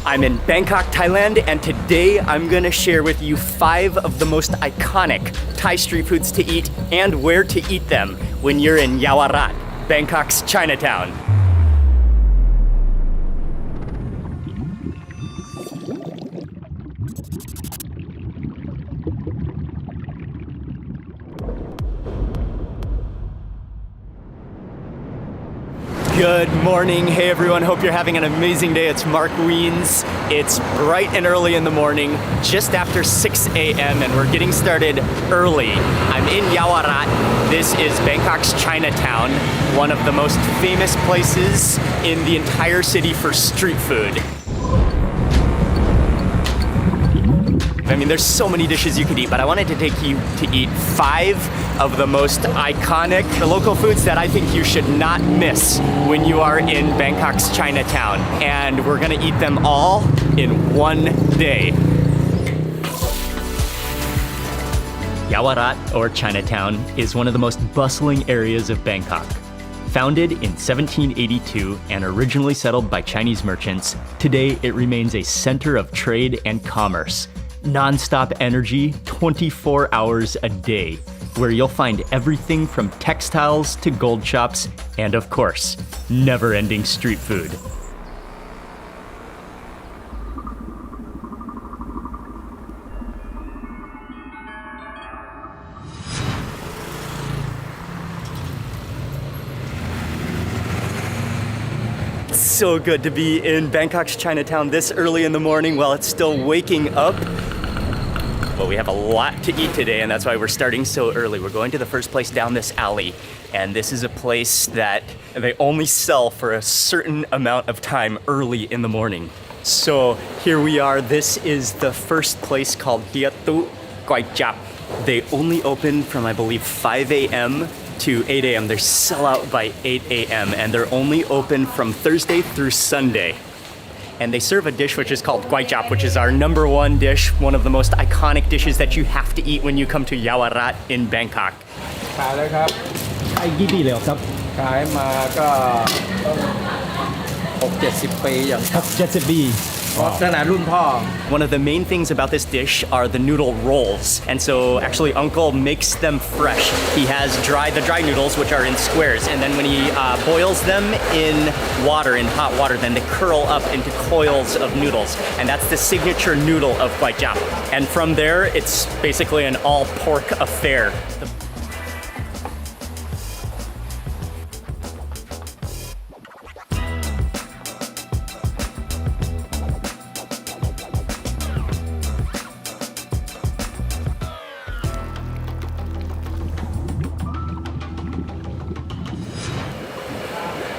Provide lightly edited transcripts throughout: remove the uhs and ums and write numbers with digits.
I'm in Bangkok, Thailand, and today I'm gonna share with you 5 of the most iconic Thai street foods to eat and where to eat them when you're in Yaowarat, Bangkok's Chinatown. Good morning. Hey everyone, hope you're having an amazing day. It's Mark Wiens. It's bright and early in the morning, just after 6 a.m. and we're getting started early. I'm in Yaowarat. This is Bangkok's Chinatown, one of the most famous places in the entire city for street food. I mean, there's so many dishes you could eat, but I wanted to take you to eat 5 of the most iconic local foods that I think you should not miss when you are in Bangkok's Chinatown. And we're gonna eat them all in one day. Yaowarat, or Chinatown, is one of the most bustling areas of Bangkok. Founded in 1782 and originally settled by Chinese merchants, today it remains a center of trade and commerce. Non-stop energy, 24 hours a day, where you'll find everything from textiles to gold shops, and of course, never-ending street food. So good to be in Bangkok's Chinatown this early in the morning while it's still waking up. Well, we have a lot to eat today, and that's why we're starting so early. We're going to the first place down this alley, and this is a place that they only sell for a certain amount of time early in the morning. So here we are. This is the first place called Hiatu Kwai Chap. They only open from, I believe, 5 a.m. to 8 a.m. They're sell out by 8 a.m. and they're only open from Thursday through Sunday. And they serve a dish which is called Kwai Chap, which is our #1 dish, one of the most iconic dishes that you have to eat when you come to Yaowarat in Bangkok. ขายแล้วครับขายกี่ปีแล้วครับขายมาก็60-70 ปีอย่างครับ70 ปี One of the main things about this dish are the noodle rolls. And so actually Uncle makes them fresh. He has the dry noodles, which are in squares. And then when he boils them in water, in hot water, then they curl up into coils of noodles. And that's the signature noodle of Kwai Chap. And from there, it's basically an all pork affair.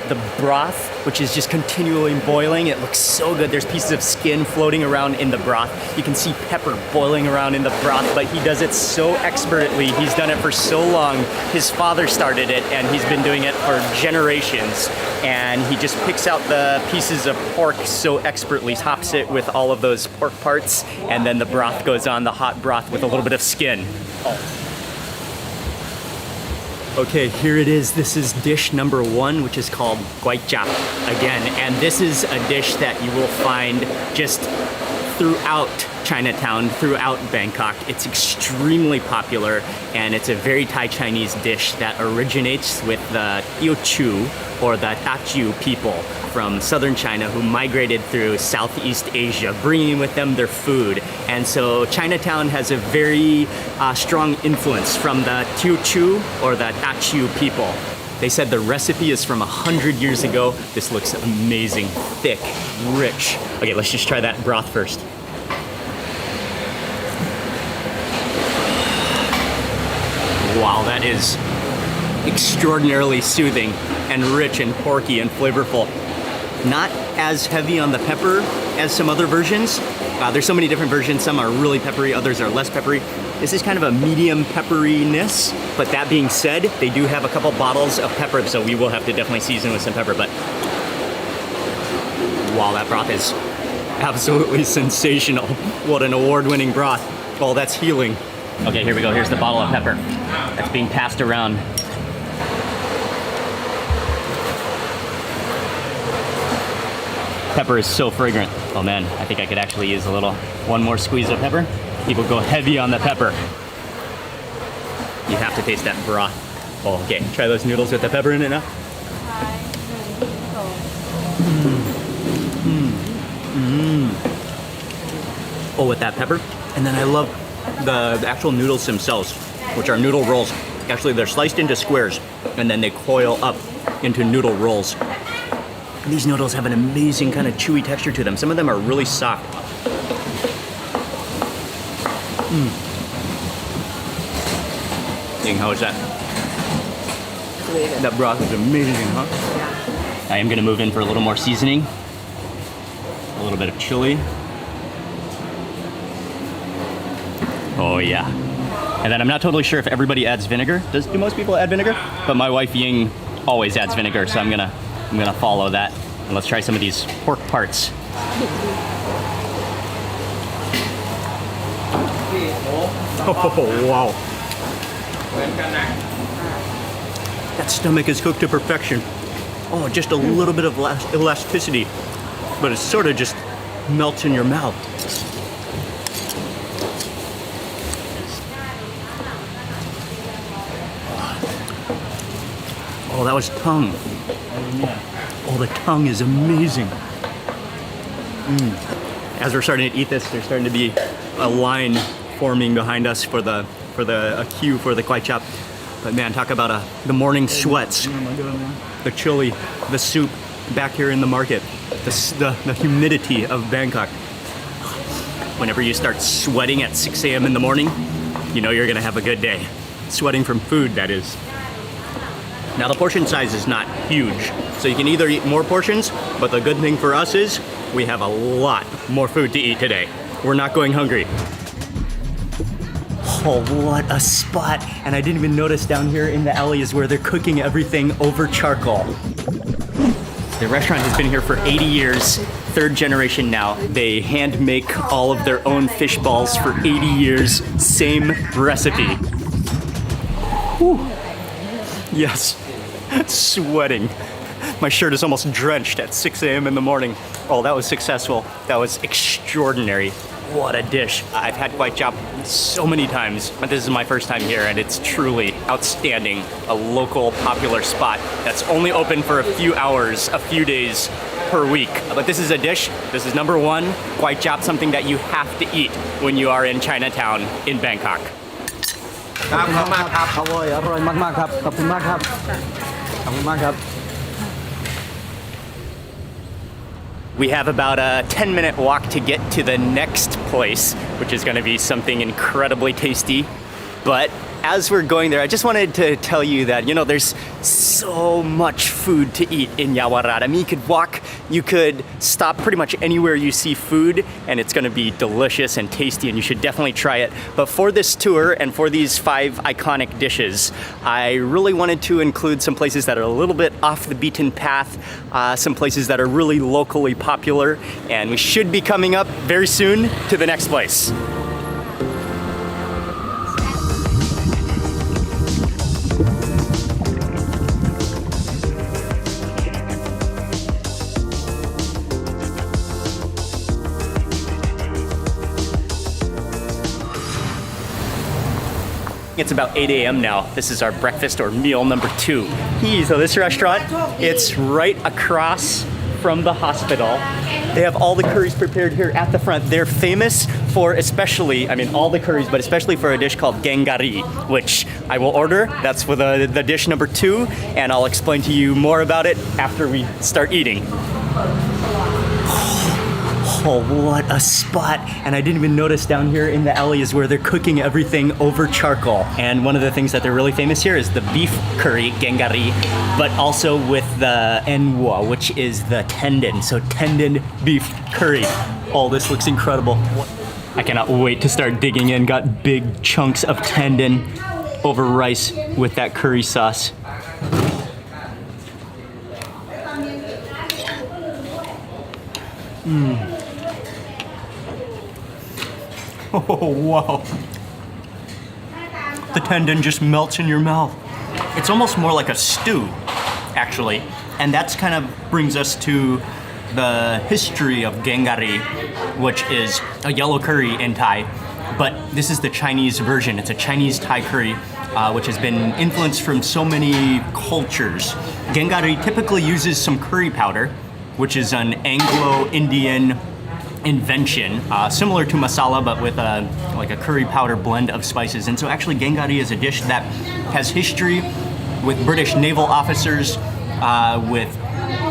The broth, which is just continually boiling, it looks so good. There's pieces of skin floating around in the broth. You can see pepper boiling around in the broth, but he does it so expertly. He's done it for so long. His father started it, and he's been doing it for generations. And he just picks out the pieces of pork so expertly, tops it with all of those pork parts, and then the broth goes on, the hot broth with a little bit of skin. Okay, here it is. This is dish #1, which is called Kwai Chap again. And this is a dish that you will find just throughout Chinatown, throughout Bangkok. It's extremely popular, and it's a very Thai Chinese dish that originates with the Teochew, or the Dachu people from southern China who migrated through Southeast Asia, bringing with them their food. And so Chinatown has a very strong influence from the Teochew, or the Dachu people. They said the recipe is from 100 years ago. This looks amazing, thick, rich. Okay, let's just try that broth first. Wow, that is extraordinarily soothing and rich and porky and flavorful. Not as heavy on the pepper as some other versions. There's so many different versions. Some are really peppery, others are less peppery. This is kind of a medium pepperiness, but that being said, they do have a couple bottles of pepper, so we will have to definitely season with some pepper, but wow, that broth is absolutely sensational. What an award-winning broth. Oh, that's healing. Okay, here we go. Here's the bottle of pepper that's being passed around. pepper is so fragrant. Oh man, I think I could actually use one more squeeze of pepper. People go heavy on the pepper. You have to taste that broth. Oh, okay, try those noodles with the pepper in it now. Oh, with that pepper. And then I love the actual noodles themselves, which are noodle rolls. Actually, they're sliced into squares, and then they coil up into noodle rolls. And these noodles have an amazing kind of chewy texture to them. Some of them are really soft. Ying, how is that? That broth is amazing, huh? Yeah. I am gonna move in for a little more seasoning. A little bit of chili. Oh yeah. And then I'm not totally sure if everybody adds vinegar. Do most people add vinegar? But my wife Ying always adds vinegar, so I'm gonna follow that. And let's try some of these pork parts. Oh wow. That stomach is cooked to perfection. Oh, just a little bit of elasticity, but it sort of just melts in your mouth. Oh, that was tongue. Oh, the tongue is amazing. As we're starting to eat this, there's starting to be a line forming behind us for a queue for the kway chap. But man, talk about the morning sweats, the chili, the soup back here in the market, the humidity of Bangkok. Whenever you start sweating at 6 a.m. in the morning, you know you're gonna have a good day. Sweating from food, that is. Now the portion size is not huge, so you can either eat more portions, but the good thing for us is we have a lot more food to eat today. We're not going hungry. Oh, what a spot. And I didn't even notice down here in the alley is where they're cooking everything over charcoal. The restaurant has been here for 80 years, third generation now. They hand make all of their own fish balls for 80 years, same recipe. Whew. Yes, sweating. My shirt is almost drenched at 6 a.m. in the morning. Oh, that was successful. That was extraordinary. What a dish. I've had kway chap so many times, but this is my first time here, and it's truly outstanding. A local popular spot that's only open for a few hours, a few days per week. But this is a dish. This is number one, kway chap, something that you have to eat when you are in Chinatown in Bangkok. ครับขอบคุณมากครับอร่อยมากๆครับขอบคุณมากครับขอบคุณมากครับ We have about a 10-minute walk to get to the next place, which is going to be something incredibly tasty. But as we're going there, I just wanted to tell you that, there's so much food to eat in Yawarat. I mean, you could walk, you could stop pretty much anywhere you see food, and it's gonna be delicious and tasty, and you should definitely try it. But for this tour and for these 5 iconic dishes, I really wanted to include some places that are a little bit off the beaten path, some places that are really locally popular, and we should be coming up very soon to the next place. It's about 8 a.m. now. This is our breakfast or meal number 2. So this restaurant, it's right across from the hospital. They have all the curries prepared here at the front. They're famous for all the curries, but especially for a dish called gengari, which I will order. That's for the dish number 2, and I'll explain to you more about it after we start eating. Oh, what a spot. And I didn't even notice down here in the alley is where they're cooking everything over charcoal. And one of the things that they're really famous here is the beef curry, gengari, but also with the enwa, which is the tendon. So tendon beef curry. Oh, this looks incredible. I cannot wait to start digging in. Got big chunks of tendon over rice with that curry sauce. Oh, wow. The tendon just melts in your mouth. It's almost more like a stew, actually. And that's kind of brings us to the history of gengari, which is a yellow curry in Thai, but this is the Chinese version. It's a Chinese Thai curry, which has been influenced from so many cultures. Gengari typically uses some curry powder, which is an Anglo-Indian invention, similar to masala, but with like a curry powder blend of spices. And so actually gengari is a dish that has history with British naval officers, with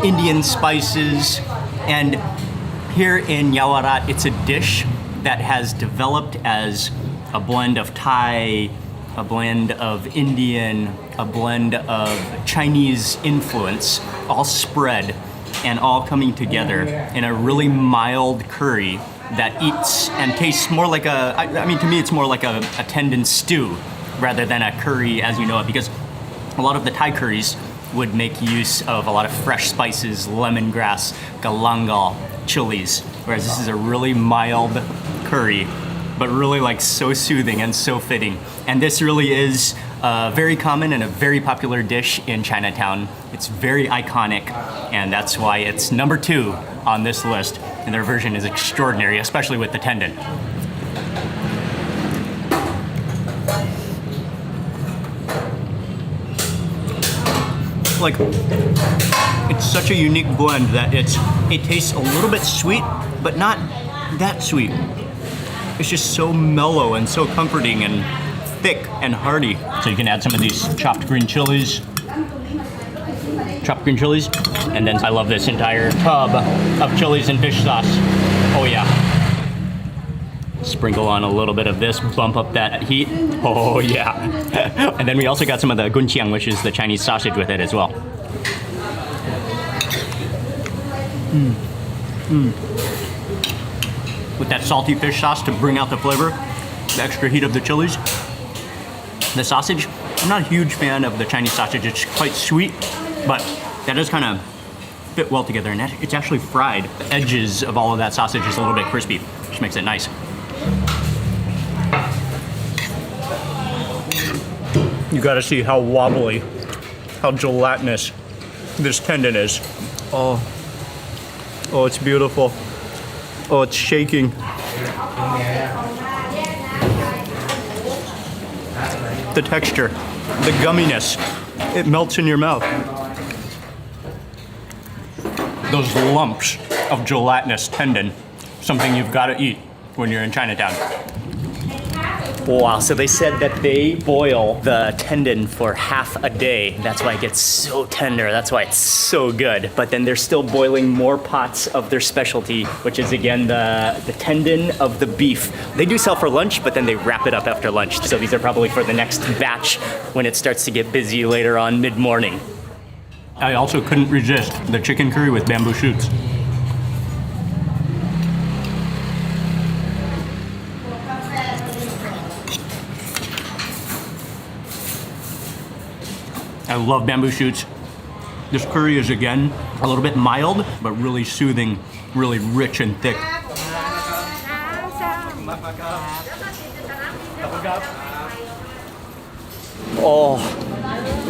Indian spices, and here in Yaowarat, it's a dish that has developed as a blend of Thai, a blend of Indian, a blend of Chinese influence, all spread and all coming together in a really mild curry that eats and tastes more like I mean, to me, it's more like a tendon stew rather than a curry as you know it, because a lot of the Thai curries would make use of a lot of fresh spices, lemongrass, galangal, chilies, whereas this is a really mild curry, but really like so soothing and so fitting. And this really is very common and a very popular dish in Chinatown. It's very iconic, and that's why it's number 2 on this list. And their version is extraordinary, especially with the tendon. Like, it's such a unique blend that it tastes a little bit sweet, but not that sweet. It's just so mellow and so comforting and thick and hearty. So you can add some of these chopped green chilies. And then I love this entire tub of chilies and fish sauce. Oh yeah. Sprinkle on a little bit of this, bump up that heat. Oh yeah. And then we also got some of the gunqiang, which is the Chinese sausage with it as well. With that salty fish sauce to bring out the flavor, the extra heat of the chilies. The sausage, I'm not a huge fan of the Chinese sausage. It's quite sweet, but that does kind of fit well together. And it's actually fried. The edges of all of that sausage is a little bit crispy, which makes it nice. You gotta see how wobbly, how gelatinous this tendon is. Oh, it's beautiful. Oh, it's shaking. The texture, the gumminess, it melts in your mouth. Those lumps of gelatinous tendon, something you've got to eat when you're in Chinatown. Wow, so they said that they boil the tendon for half a day. That's why it gets so tender. That's why it's so good. But then they're still boiling more pots of their specialty, which is again the tendon of the beef. They do sell for lunch, but then they wrap it up after lunch. So these are probably for the next batch when it starts to get busy later on mid-morning. I also couldn't resist the chicken curry with bamboo shoots. I love bamboo shoots. This curry is, again, a little bit mild, but really soothing, really rich and thick. Oh,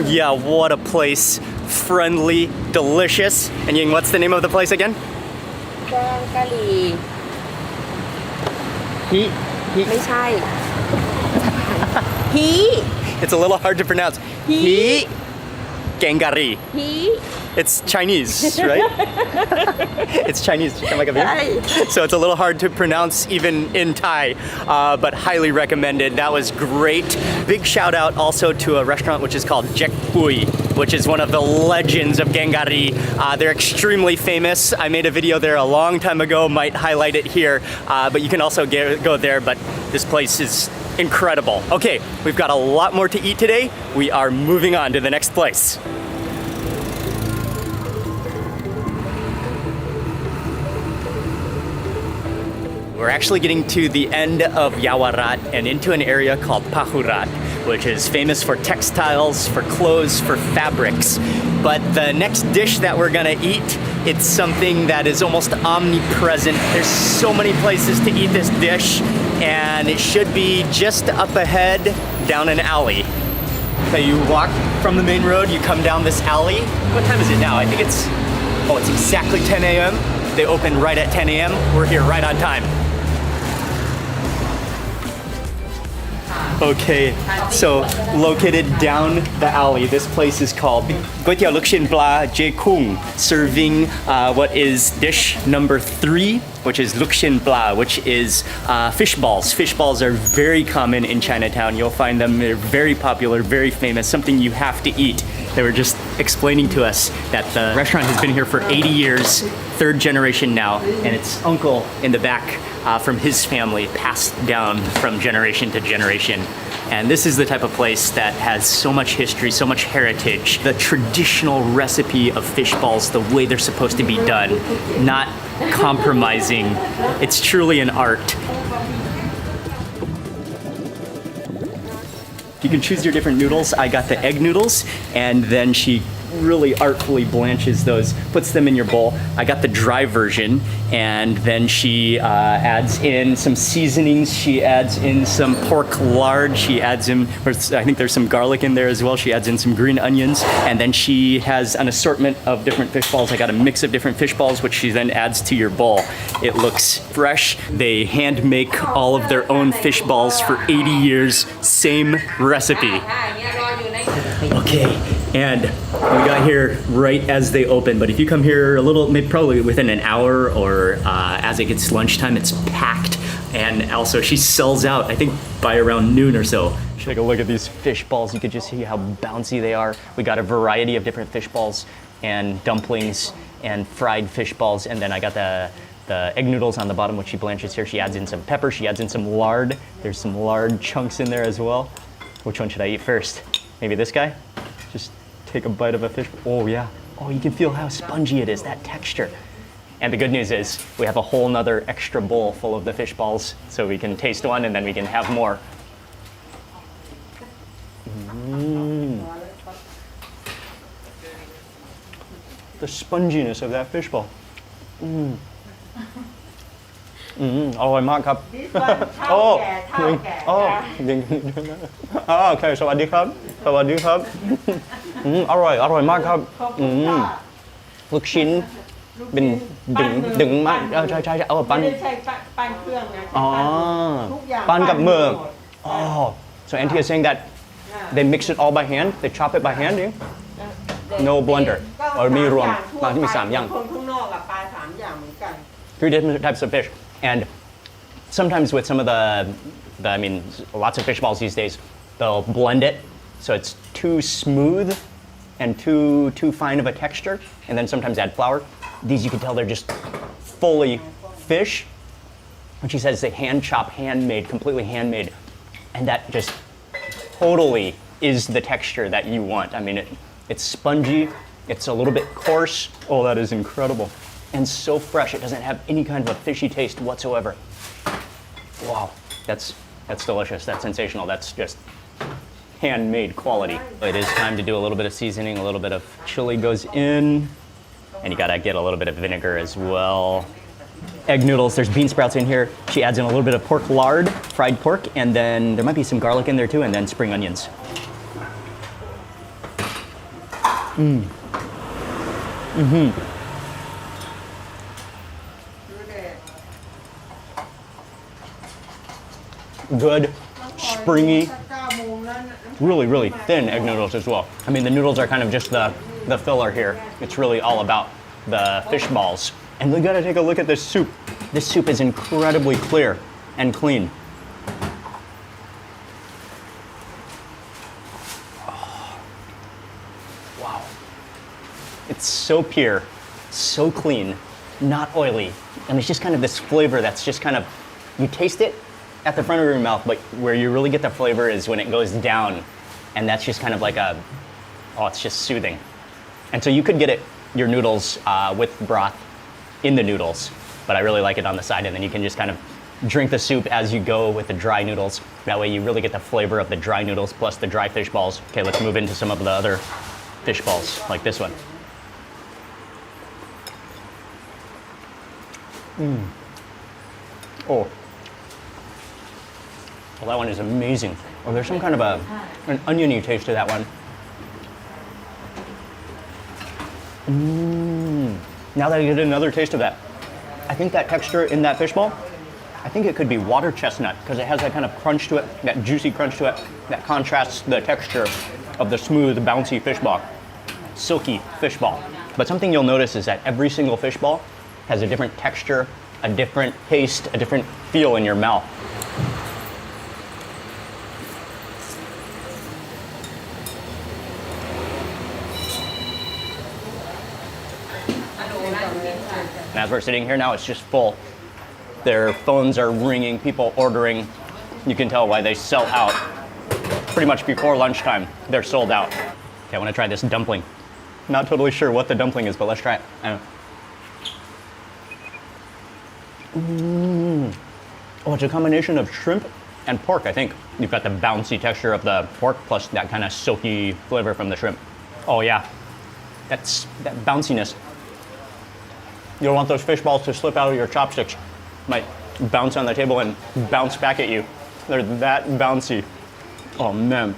yeah, what a place. Friendly, delicious. And Ying, what's the name of the place again? Bangkok. ไม่ใช่ It's a little hard to pronounce. He Gengari. It's Chinese, right? It's Chinese. So it's a little hard to pronounce even in Thai, but highly recommended. That was great. Big shout out also to a restaurant which is called Jack Pui, which is one of the legends of Gengari. They're extremely famous. I made a video there a long time ago, might highlight it here, but you can also go there, but this place is incredible. Okay, we've got a lot more to eat today. We are moving on to the next place. We're actually getting to the end of Yaowarat and into an area called Pahurat, which is famous for textiles, for clothes, for fabrics. But the next dish that we're gonna eat, it's something that is almost omnipresent. There's so many places to eat this dish, and it should be just up ahead down an alley. So you walk from the main road, you come down this alley. What time is it now? I think it's exactly 10 a.m. They open right at 10 a.m. We're here right on time. Okay, so located down the alley, this place is called Goi Tiao Luk Shin Pla Jae Kung, serving what is dish number 3, which is Luk Shin Pla, which is fish balls. Fish balls are very common in Chinatown. You'll find them, they're very popular, very famous, something you have to eat. They were just explaining to us that the restaurant has been here for 80 years, 3rd generation now, and its uncle in the back from his family passed down from generation to generation. And this is the type of place that has so much history, so much heritage. The traditional recipe of fish balls, the way they're supposed to be done, not compromising. It's truly an art. You can choose your different noodles. I got the egg noodles, and then she really artfully blanches those, puts them in your bowl. I got the dry version, and then she adds in some seasonings. She adds in some pork lard. She adds in, I think there's some garlic in there as well. She adds in some green onions, and then she has an assortment of different fish balls. I got a mix of different fish balls, which she then adds to your bowl. It looks fresh. They hand make all of their own fish balls for 80 years, same recipe. Okay, and we got here right as they open, but if you come here a little, maybe probably within an hour or as it gets lunchtime, it's packed. And also she sells out, I think by around noon or so. Take a look at these fish balls. You could just see how bouncy they are. We got a variety of different fish balls and dumplings and fried fish balls. And then I got the egg noodles on the bottom, which she blanches here. She adds in some pepper, she adds in some lard. There's some lard chunks in there as well. Which one should I eat first? Maybe this guy? Just take a bite of a fish. Oh yeah. Oh, you can feel how spongy it is, that texture. And the good news is we have a whole nother extra bowl full of the fish balls, so we can taste one and then we can have more. The sponginess of that fish ball. อร่อยมากครับ โอ้โอเคสวัสดีครับสวัสดีครับอร่อยมากครับลูกชิ้นเป็นดึงมากใช่เอาปั้น ไม่ใช่ปั้นเครื่องนะ อ๋อ ทุกอย่าง ปั้นกับมือ หมด Oh, so Auntie is saying that they mix it all by hand, they chop it by hand, no blender, ก็ or มีรวม สามอย่าง มี3อย่าง คนข้างนอกอะปลา3อย่างเหมือนกัน 3 different types of fish. And sometimes with some of the I mean, lots of fish balls these days, they'll blend it so it's too smooth and too fine of a texture, and then sometimes add flour. These you can tell they're just fully fish. And she says they hand chop, handmade, completely handmade, and that just totally is the texture that you want. I mean, it's spongy, it's a little bit coarse. Oh, that is incredible. And so fresh, it doesn't have any kind of a fishy taste whatsoever. Wow, that's delicious, that's sensational, that's just handmade quality. It is time to do a little bit of seasoning, a little bit of chili goes in, and you gotta get a little bit of vinegar as well. Egg noodles, there's bean sprouts in here. She adds in a little bit of pork lard, fried pork, and then there might be some garlic in there too, and then spring onions. Good, springy, really thin egg noodles as well. I mean, the noodles are kind of just the filler here. It's really all about the fish balls. And we gotta take a look at this soup. This soup is incredibly clear and clean. Oh. Wow. It's so pure, so clean, not oily. And it's just kind of this flavor that's just kind of, you taste it at the front of your mouth, but where you really get the flavor is when it goes down. And that's just kind of like it's just soothing. And so you could get your noodles with broth in the noodles, but I really like it on the side, and then you can just kind of drink the soup as you go with the dry noodles. That way you really get the flavor of the dry noodles plus the dry fish balls. Okay, let's move into some of the other fish balls, like this one. Oh. Well, that one is amazing. Oh, there's some kind of an oniony taste to that one. Now that I get another taste of that I think that texture in that fishball, I think it could be water chestnut because it has that kind of crunch to it, that juicy crunch to it, that contrasts the texture of the smooth, bouncy fishball, silky fishball. But something you'll notice is that every single fishball has a different texture, a different taste, a different feel in your mouth. And as we're sitting here now, it's just full. Their phones are ringing, people ordering. You can tell why they sell out. Pretty much before lunchtime, they're sold out. Okay, I want to try this dumpling. Not totally sure what the dumpling is, but let's try it. Oh, it's a combination of shrimp and pork, I think. You've got the bouncy texture of the pork plus that kind of silky flavor from the shrimp. Oh yeah, that bounciness. You don't want those fish balls to slip out of your chopsticks. Might bounce on the table and bounce back at you. They're that bouncy. Oh man.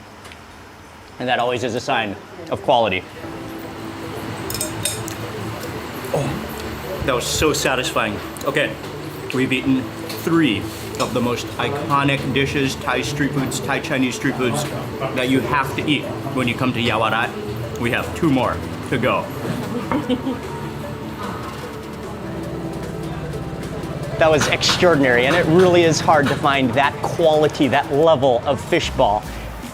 And that always is a sign of quality. Oh, that was so satisfying. Okay, we've eaten 3 of the most iconic dishes, Thai street foods, Thai Chinese street foods that you have to eat when you come to Yawarat. We have 2 more to go. That was extraordinary, and it really is hard to find that quality, that level of fishball.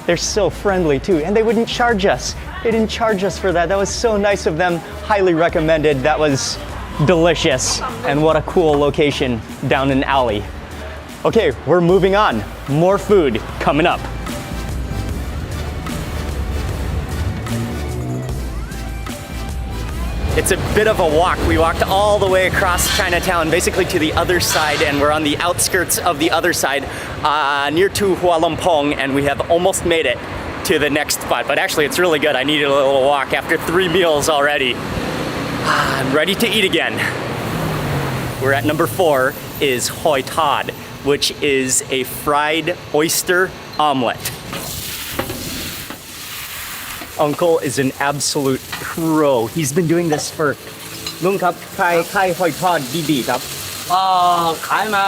They're so friendly too, and they wouldn't charge us. They didn't charge us for that. That was so nice of them. Highly recommended. That was delicious, and what a cool location down an alley. Okay, we're moving on. More food coming up. It's a bit of a walk. We walked all the way across Chinatown, basically to the other side, and we're on the outskirts of the other side, near to Hua Lumpong, and we have almost made it to the next spot. But actually, it's really good. I needed a little walk after 3 meals already. I'm ready to eat again. We're at number 4, is hoi tod, which is a fried oyster omelet. Uncle is an absolute pro. He's been doing this for ลุงครับขายหอยทอดดีๆครับ ขายมา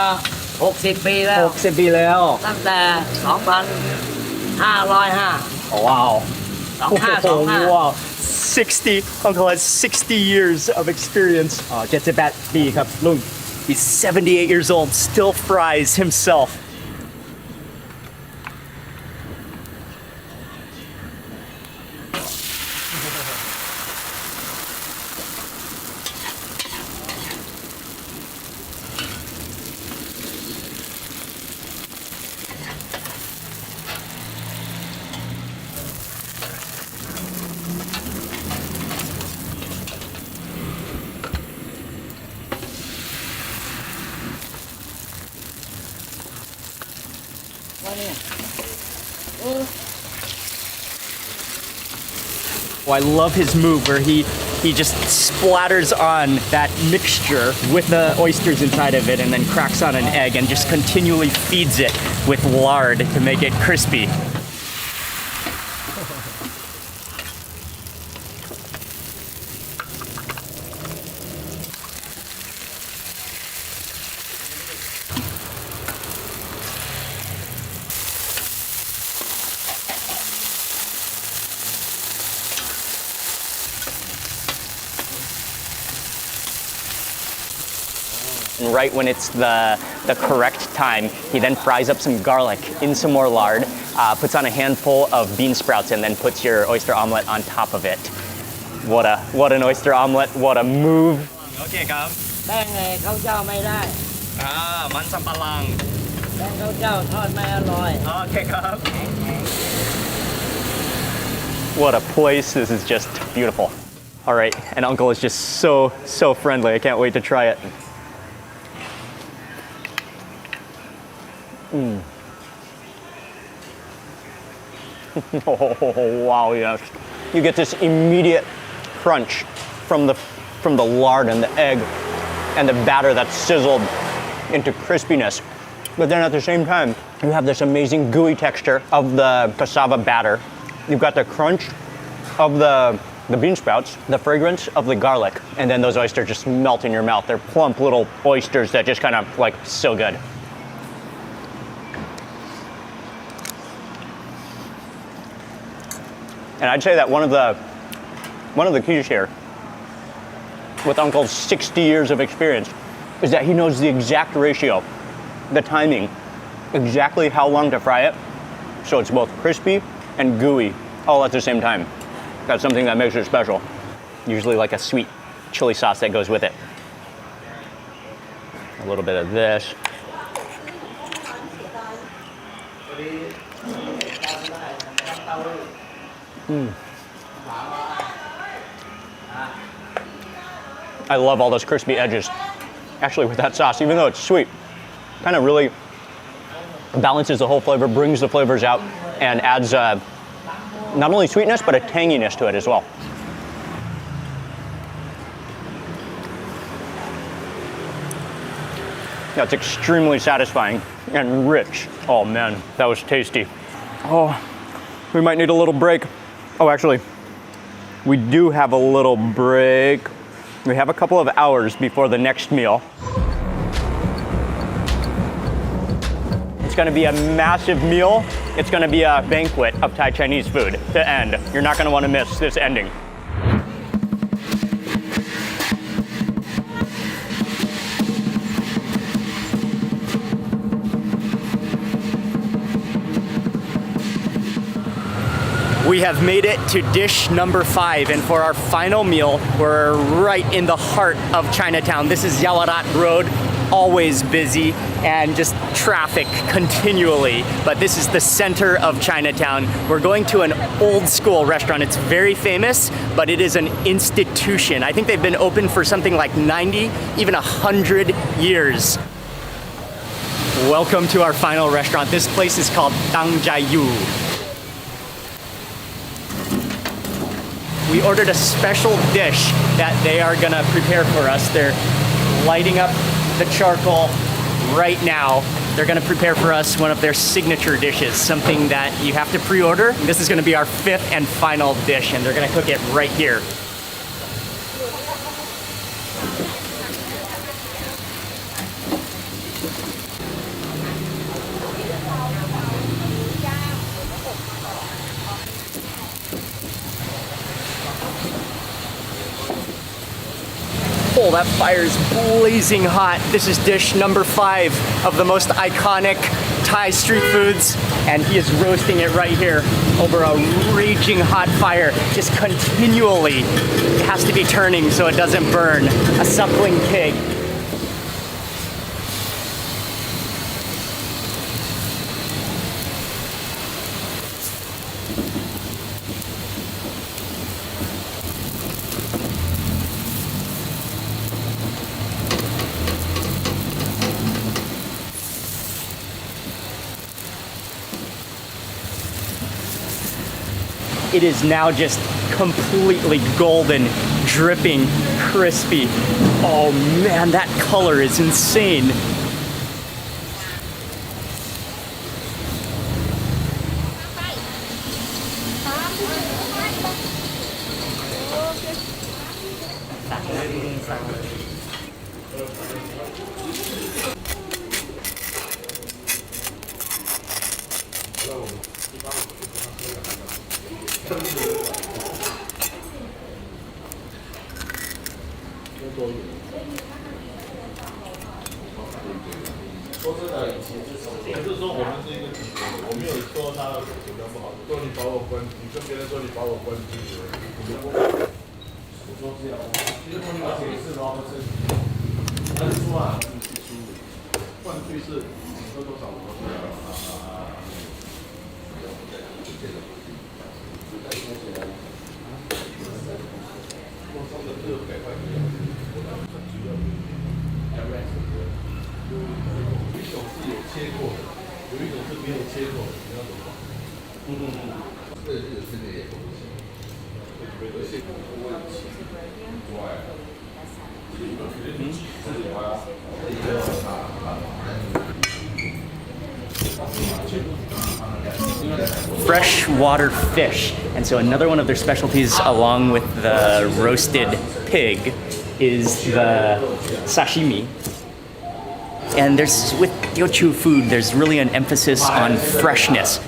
60 ปีแล้ว 60 ปีแล้ว ตั้งแต่ 2,505 Oh, wow. 2525 wow. 60, Uncle has 60 years of experience. 78 ปีครับลุง He's 78 years old, still fries himself. Oh, I love his move where he just splatters on that mixture with the oysters inside of it and then cracks on an egg and just continually feeds it with lard to make it crispy. And right when it's the correct time, he then fries up some garlic in some more lard, puts on a handful of bean sprouts, and then puts your oyster omelet on top of it. What an oyster omelet, what a move. Okay, ครับ แป้งข้าวเจ้าไม่ได้ มันสำปะหลัง แป้งข้าวเจ้าทอดไม่อร่อย Okay, ครับ What a place, this is just beautiful. All right, and Uncle is just so friendly. I can't wait to try it. Oh, wow, yes. You get this immediate crunch from the lard and the egg and the batter that's sizzled into crispiness. But then at the same time, you have this amazing gooey texture of the cassava batter. You've got the crunch of the The bean sprouts, the fragrance of the garlic, and then those oysters just melt in your mouth. They're plump little oysters that just kind of like so good. And I'd say that one of the keys here with Uncle's 60 years of experience is that he knows the exact ratio, the timing, exactly how long to fry it, so it's both crispy and gooey all at the same time. That's something that makes it special. Usually like a sweet chili sauce that goes with it. A little bit of this. I love all those crispy edges. Actually, with that sauce, even though it's sweet, kind of really balances the whole flavor, brings the flavors out, and adds not only sweetness, but a tanginess to it as well. That's extremely satisfying and rich. Oh man, that was tasty. Oh, we might need a little break. Oh, actually, we do have a little break. We have a couple of hours before the next meal. It's gonna be a massive meal. It's gonna be a banquet of Thai Chinese food to end. You're not gonna wanna miss this ending. We have made it to dish number 5, and for our final meal, we're right in the heart of Chinatown. This is Yawarat Road, always busy and just traffic continually, but this is the center of Chinatown. We're going to an old school restaurant. It's very famous, but it is an institution. I think they've been open for something like 90, even 100 years. Welcome to our final restaurant. This place is called Tang Jayu. We ordered a special dish that they are gonna prepare for us. They're lighting up the charcoal right now. They're gonna prepare for us one of their signature dishes, something that you have to pre-order. This is gonna be our 5th and final dish, and they're gonna cook it right here. Oh, that fire is blazing hot. This is dish number 5 of the most iconic Thai street foods, and he is roasting it right here over a raging hot fire, just continually. It has to be turning so it doesn't burn. A suckling pig. It is now just completely golden, dripping, crispy. Oh man, that color is insane. freshwater fish. And so another one of their specialties, along with the roasted pig, is the sashimi. And there's, with Teochew food, there's really an emphasis on freshness.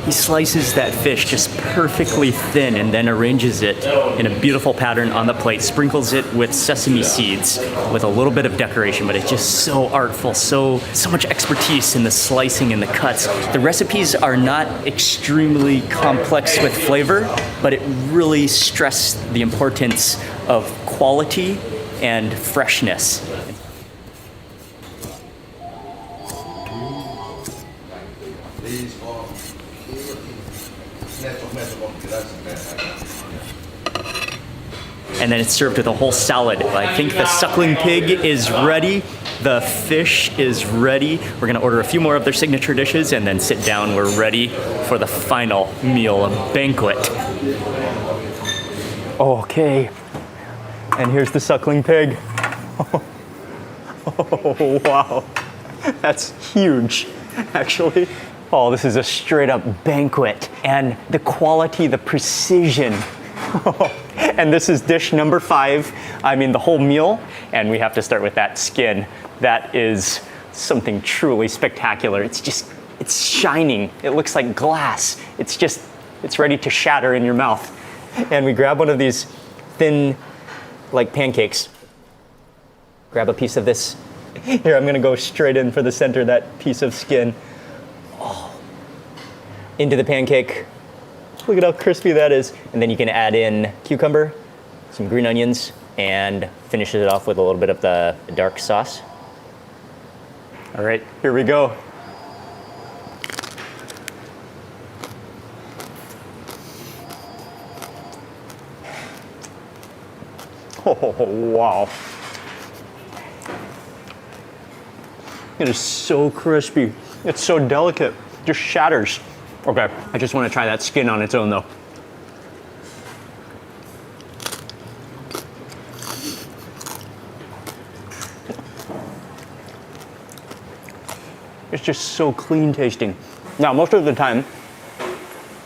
He slices that fish just perfectly thin and then arranges it in a beautiful pattern on the plate, sprinkles it with sesame seeds with a little bit of decoration, but it's just so artful, so much expertise in the slicing and the cuts. The recipes are not extremely complex with flavor, but it really stressed the importance of quality and freshness. And then it's served with a whole salad. I think the suckling pig is ready. The fish is ready. We're gonna order a few more of their signature dishes and then sit down. We're ready for the final meal, a banquet. Okay, and here's the suckling pig. Oh, wow, that's huge, actually. Oh, this is a straight up banquet. And the quality, the precision. And this is dish number 5. I mean, the whole meal. And we have to start with that skin. That is something truly spectacular. It's shining. It looks like glass. It's ready to shatter in your mouth. And we grab one of these thin, like pancakes. Grab a piece of this. Here, I'm gonna go straight in for the center, that piece of skin. Oh. Into the pancake. Look at how crispy that is. And then you can add in cucumber, some green onions, and finish it off with a little bit of the dark sauce. All right, here we go. Oh, wow. It is so crispy. It's so delicate, just shatters. Okay, I just want to try that skin on its own though. It's just so clean tasting. Now, most of the time,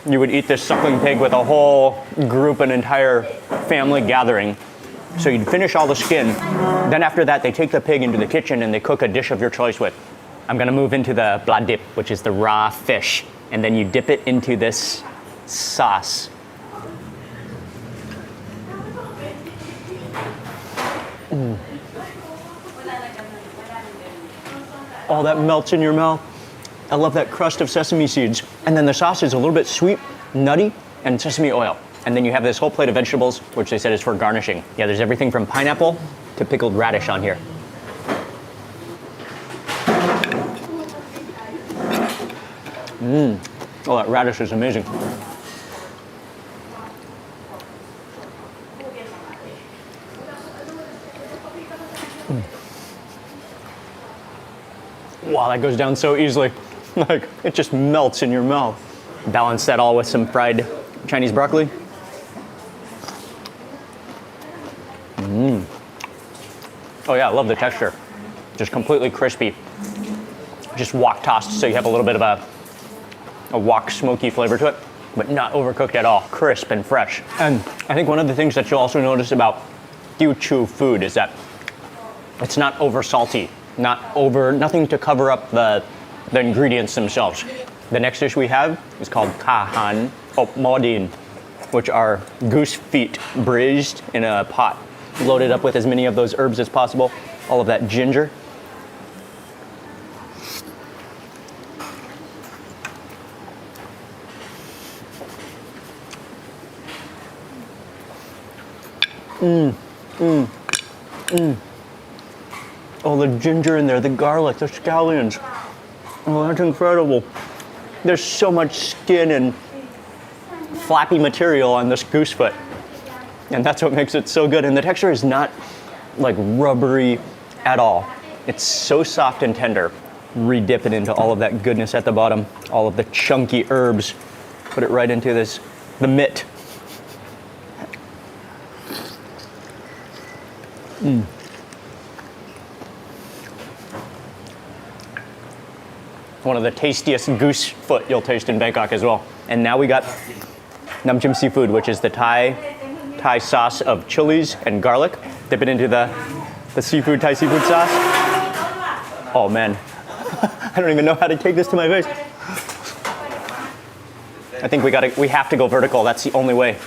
you would eat this suckling pig with a whole group, an entire family gathering. So you'd finish all the skin. Then after that, they take the pig into the kitchen and they cook a dish of your choice with. I'm gonna move into the blah dip, which is the raw fish. And then you dip it into this sauce. Oh, that melts in your mouth. I love that crust of sesame seeds. And then the sauce is a little bit sweet, nutty, and sesame oil. And then you have this whole plate of vegetables, which they said is for garnishing. Yeah, there's everything from pineapple to pickled radish on here. Oh, that radish is amazing. Wow, that goes down so easily. Like, it just melts in your mouth. Balance that all with some fried Chinese broccoli. Oh yeah, I love the texture. Just completely crispy. Just wok tossed, so you have a little bit of a wok smoky flavor to it, but not overcooked at all, crisp and fresh. And I think one of the things that you'll also notice about Teochew food is that it's not over salty, nothing to cover up the ingredients themselves. The next dish we have is called kahan modin, which are goose feet braised in a pot, loaded up with as many of those herbs as possible, all of that ginger. Oh, the ginger in there, the garlic, the scallions. Oh, that's incredible. There's so much skin and flappy material on this goose foot. And that's what makes it so good. And the texture is not like rubbery at all. It's so soft and tender. Re-dip it into all of that goodness at the bottom, all of the chunky herbs. Put it right into the mitt. One of the tastiest goose foot you'll taste in Bangkok as well. And now we got nam chim seafood, which is the Thai sauce of chilies and garlic. Dip it into the seafood, Thai seafood sauce. Oh man, I don't even know how to take this to my face. I think we have to go vertical. That's the only way.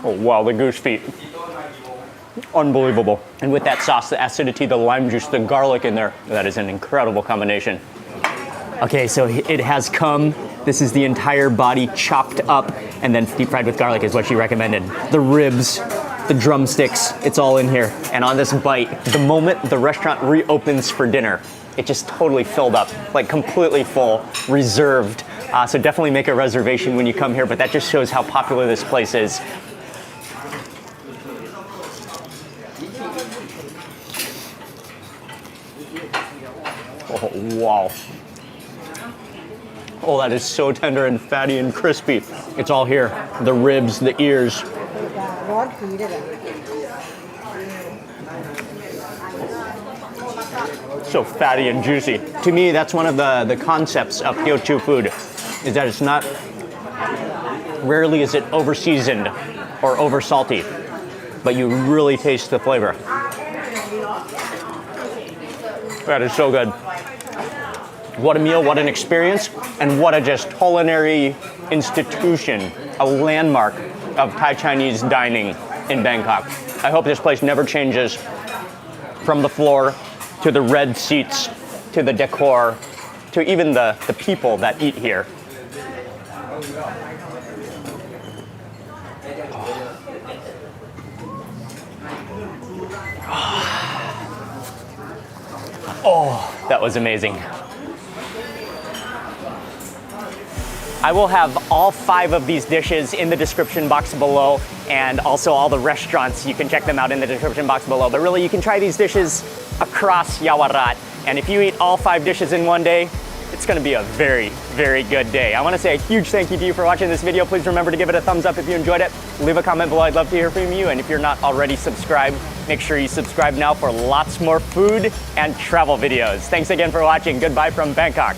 Oh wow, the goose feet. Unbelievable. And with that sauce, the acidity, the lime juice, the garlic in there, that is an incredible combination. Okay, so it has come. This is the entire body chopped up and then deep fried with garlic is what she recommended. The ribs, the drumsticks, it's all in here. And on this bite, the moment the restaurant reopens for dinner, it just totally filled up, like completely full, reserved. So definitely make a reservation when you come here, but that just shows how popular this place is. Oh, wow. Oh, that is so tender and fatty and crispy. It's all here. The ribs, the ears. So fatty and juicy. To me, that's one of the concepts of Teochew food, is that it's not, rarely is it over seasoned or over salty, but you really taste the flavor. That is so good. What a meal, what an experience, and what a just culinary institution, a landmark of Thai Chinese dining in Bangkok. I hope this place never changes, from the floor to the red seats, to the decor, to even the people that eat here. Oh, that was amazing. I will have all 5 of these dishes in the description box below, and also all the restaurants. You can check them out in the description box below. But really, you can try these dishes across Yaowarat. And if you eat all 5 dishes in one day, it's gonna be a very, very good day. I wanna say a huge thank you to you for watching this video. Please remember to give it a thumbs up if you enjoyed it. Leave a comment below, I'd love to hear from you. And if you're not already subscribed, make sure you subscribe now for lots more food and travel videos. Thanks again for watching. Goodbye from Bangkok.